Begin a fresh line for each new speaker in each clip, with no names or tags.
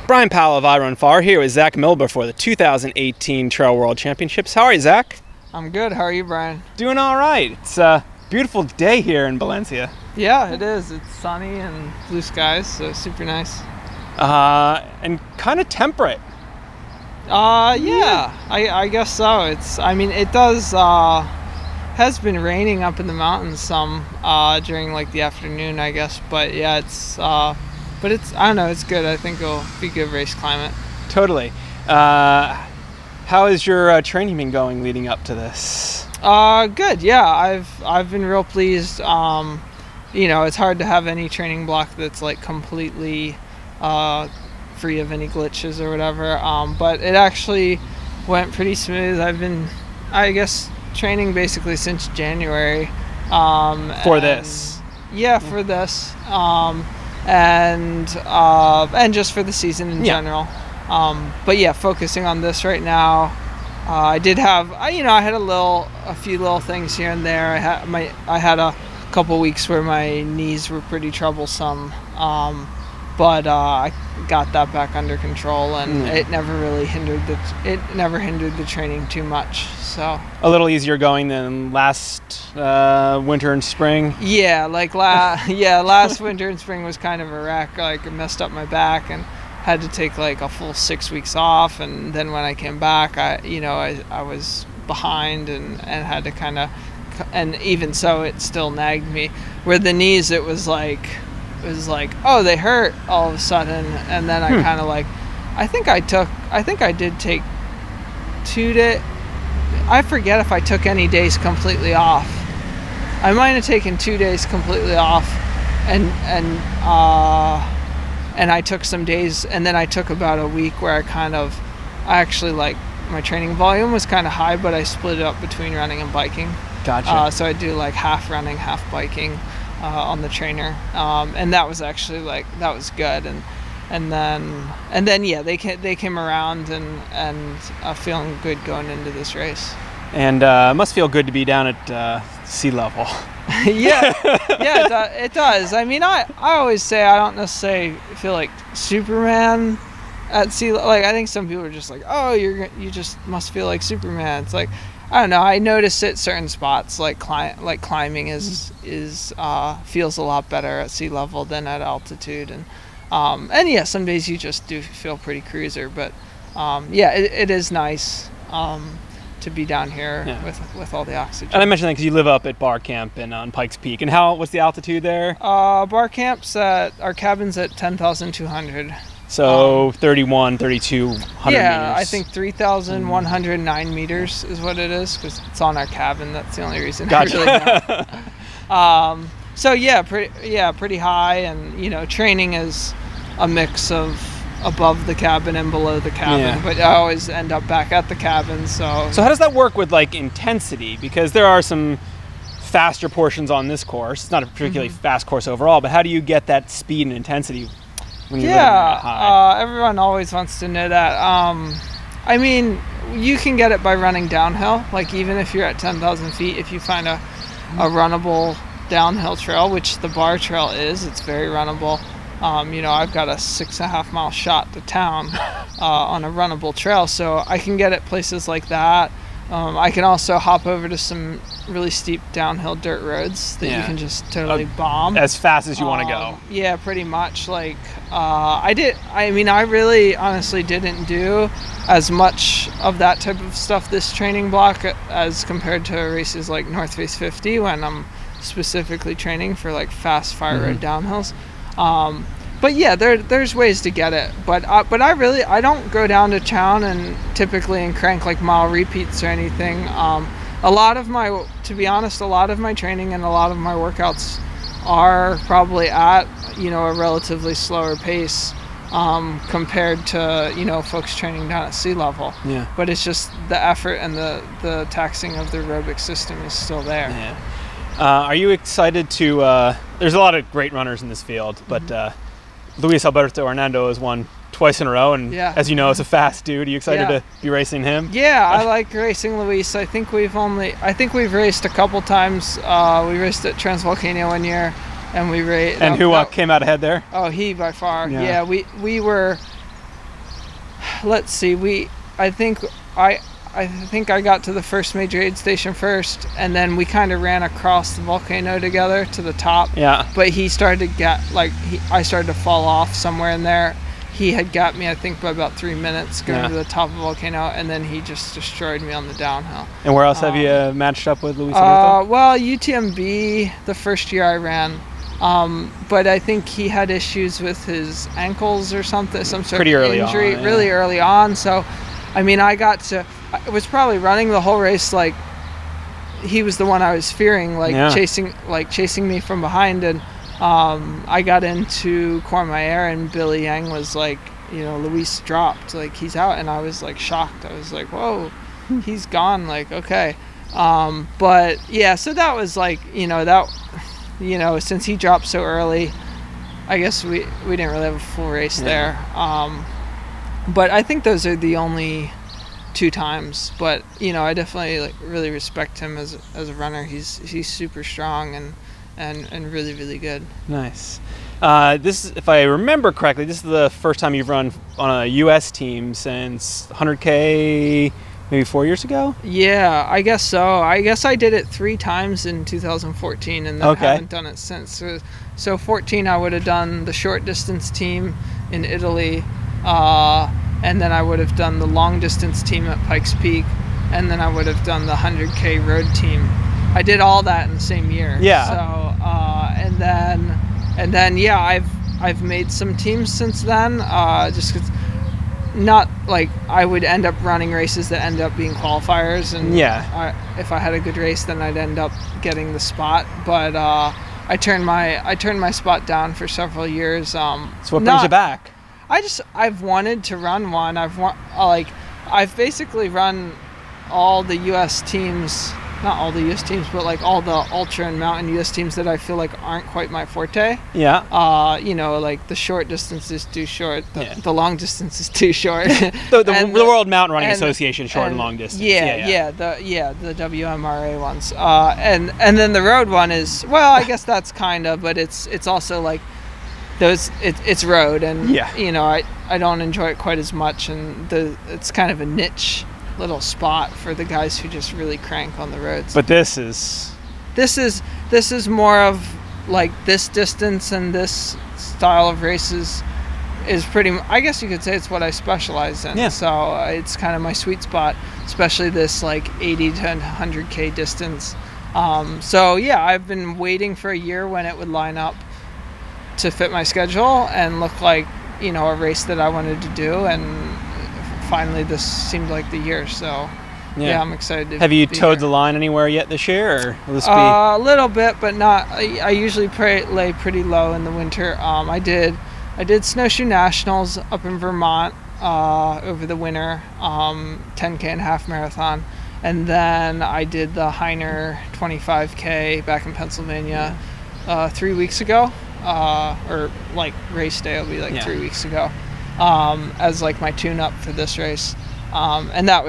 Brian Powell of I Run Far here with Zach Milber for the 2018 Trail World Championships. How are you, Zach?
I'm good. How are you, Brian?
Doing all right. It's a beautiful day here in Valencia.
Yeah, it is. It's sunny and blue skies, so super nice.
And kind of temperate.
Yeah, I guess so. It does, has been raining up in the mountains some, during like the afternoon, I guess. But yeah, I don't know, it's good. I think it'll be good race climate.
Totally. How has your training been going leading up to this?
Good. Yeah, I've been real pleased. It's hard to have any training block that's like completely free of any glitches or whatever. But it actually went pretty smooth. I've been, I guess, training basically since January.
For this?
Yeah, for this. And just for the season in general. But yeah, focusing on this right now. I did have, I had a few little things here and there. I had a couple weeks where my knees were pretty troublesome, but I got that back under control, and it never really hindered the training too much. So
a little easier going than last winter and spring.
Yeah, last winter and spring was kind of a wreck. Like, I messed up my back and had to take like a full 6 weeks off, and then when I came back, I was behind and had to kind of, and even so, it still nagged me. Where the knees, it was like, oh, they hurt all of a sudden, and then I kind of like, I think I did take 2 days. I forget if I took any days completely off. I might have taken 2 days completely off, and I took some days, and then I took about a week where I actually, like, my training volume was kind of high, but I split it up between running and biking.
Gotcha.
So I do like half running, half biking on the trainer, and that was actually that was good. And then yeah, they came around, and feeling good going into this race.
And must feel good to be down at sea level.
Yeah, it does. I mean, I always say I don't necessarily feel like Superman at sea level. Like, I think some people are just like, oh, you just must feel like Superman. It's like, I don't know. I notice at certain spots, like climbing is feels a lot better at sea level than at altitude, and yeah, some days you just do feel pretty cruiser. But yeah, it is nice to be down here with all the oxygen.
And I mentioned that because you live up at Bar Camp and on Pikes Peak. And what's the altitude there?
Bar Camp's our cabin's at 10,200.
So 3,200
yeah,
meters.
I think 3,109 meters is what it is, because it's on our cabin. That's the only reason.
Gotcha.
I really know. So yeah, pretty high, and training is a mix of above the cabin and below the cabin, but I always end up back at the cabin. So
how does that work with like intensity? Because there are some faster portions on this course. It's not a particularly fast course overall, but how do you get that speed and intensity when you're that high?
Everyone always wants to know that. I mean, you can get it by running downhill. Like, even if you're at 10,000 feet, if you find a runnable downhill trail, which the Bar Trail is, it's very runnable. I've got a 6.5 mile shot to town on a runnable trail, so I can get it places like that. I can also hop over to some really steep downhill dirt roads that you can just totally bomb
as fast as you want to go.
Yeah, pretty much. Like, I really honestly didn't do as much of that type of stuff this training block as compared to races like North Face 50, when I'm specifically training for like fast fire road downhills. But yeah, there's ways to get it, but I don't go down to town and typically crank like mile repeats or anything. To be honest, a lot of my training and a lot of my workouts are probably at a relatively slower pace compared to folks training down at sea level. Yeah. But it's just the effort and the taxing of the aerobic system is still there.
Yeah. Are you excited to? There's a lot of great runners in this field, but Luis Alberto Hernando has won twice in a row, and as you know, is a fast dude. Are you excited to be racing him?
Yeah, I like racing Luis. I think we've raced a couple times. We raced at Transvolcania one year, and we raced.
And who came out ahead there?
Oh, he by far. Yeah, we were let's see. I think I got to the first major aid station first, and then we kind of ran across the volcano together to the top.
Yeah.
But he started to get, I started to fall off somewhere in there. He had got me, I think, by about 3 minutes going to the top of the volcano, and then he just destroyed me on the downhill.
And where else have you matched up with Luis Alberto?
Well, UTMB, the first year I ran. But I think he had issues with his ankles or something, some sort of injury really early on. So, I mean, I was probably running the whole race like he was the one I was fearing, chasing me from behind. And I got into Courmayeur, and Billy Yang was like, Luis dropped, like he's out, and I was like shocked. I was like, whoa, he's gone. Like, okay. But yeah, so that was like, since he dropped so early, I guess we didn't really have a full race there. But I think those are the only 2 times. But I definitely really respect him as a runner. He's super strong and really, really good.
Nice. This, if I remember correctly, this is the first time you've run on a U.S. team since 100K. Maybe 4 years ago?
Yeah, I guess so. I guess I did it 3 times in 2014, and then haven't done it since. So 14, I would have done the short distance team in Italy, and then I would have done the long distance team at Pikes Peak, and then I would have done the 100K road team. I did all that in the same year.
Yeah.
So and then yeah, I've made some teams since then, just because. Not like I would end up running races that end up being qualifiers, and if I had a good race, then I'd end up getting the spot. But I turned my spot down for several years. So
what brings you back?
I've wanted to run one. I've basically run all the U.S. teams. Not all the U.S. teams, but like all the ultra and mountain U.S. teams that I feel like aren't quite my forte.
Yeah.
Like the short distance is too short. The long distance is too short.
the World Mountain Running Association short and long distance.
The WMRA ones. And then the road one is, well, I guess that's kind of, but it's also like those. It's road, and I don't enjoy it quite as much, and it's kind of a niche little spot for the guys who just really crank on the roads.
But this is more of like this distance, and this style of races is pretty, I guess you could say it's what I specialize in. Yeah. So it's kind of my sweet spot, especially this like 80 to 100K distance. So yeah, I've been waiting for a year when it would line up to fit my schedule and look like, a race that I wanted to do, and finally this seemed like the year. So yeah, I'm excited. Have you towed the line anywhere yet this year, or will this be
a little bit, but not. I usually lay pretty low in the winter. I did Snowshoe Nationals up in Vermont over the winter, 10K and half marathon, and then I did the Heiner 25K back in Pennsylvania 3 weeks ago, or like race day will be like 3 weeks ago, as like my tune-up for this race, and that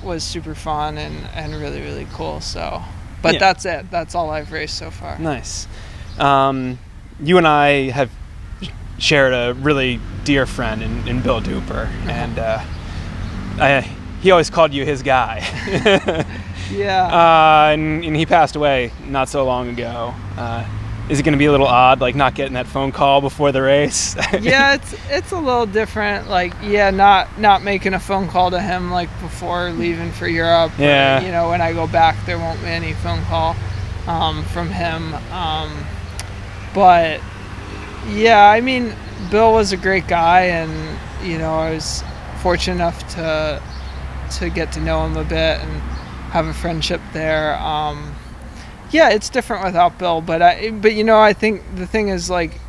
was super fun and really, really cool. So, but that's it. That's all I've raced so far.
Nice. You and I have shared a really dear friend in Bill Duper, and he always called you his guy.
Yeah.
And he passed away not so long ago. Is it going to be a little odd, like not getting that phone call before the race?
Yeah, it's a little different. Like, not making a phone call to him like before leaving for Europe.
Yeah.
Or, when I go back, there won't be any phone call from him. But yeah, I mean, Bill was a great guy, and I was fortunate enough to get to know him a bit and have a friendship there. Yeah, it's different without Bill, but I think the thing is, like,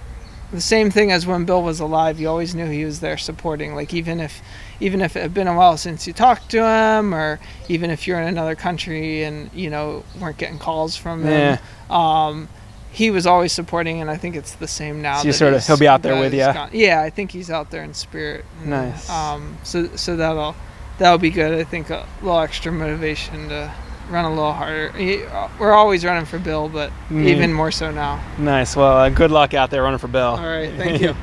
the same thing as when Bill was alive. You always knew he was there supporting. Like, even if it had been a while since you talked to him, or even if you're in another country and weren't getting calls from him, he was always supporting. And I think it's the same now.
So he'll be out there with you.
Yeah, I think he's out there in spirit.
Nice.
So that'll be good. I think a little extra motivation to run a little harder. We're always running for Bill, but even more so now.
Nice. Well, good luck out there running for Bill.
All right. Thank you.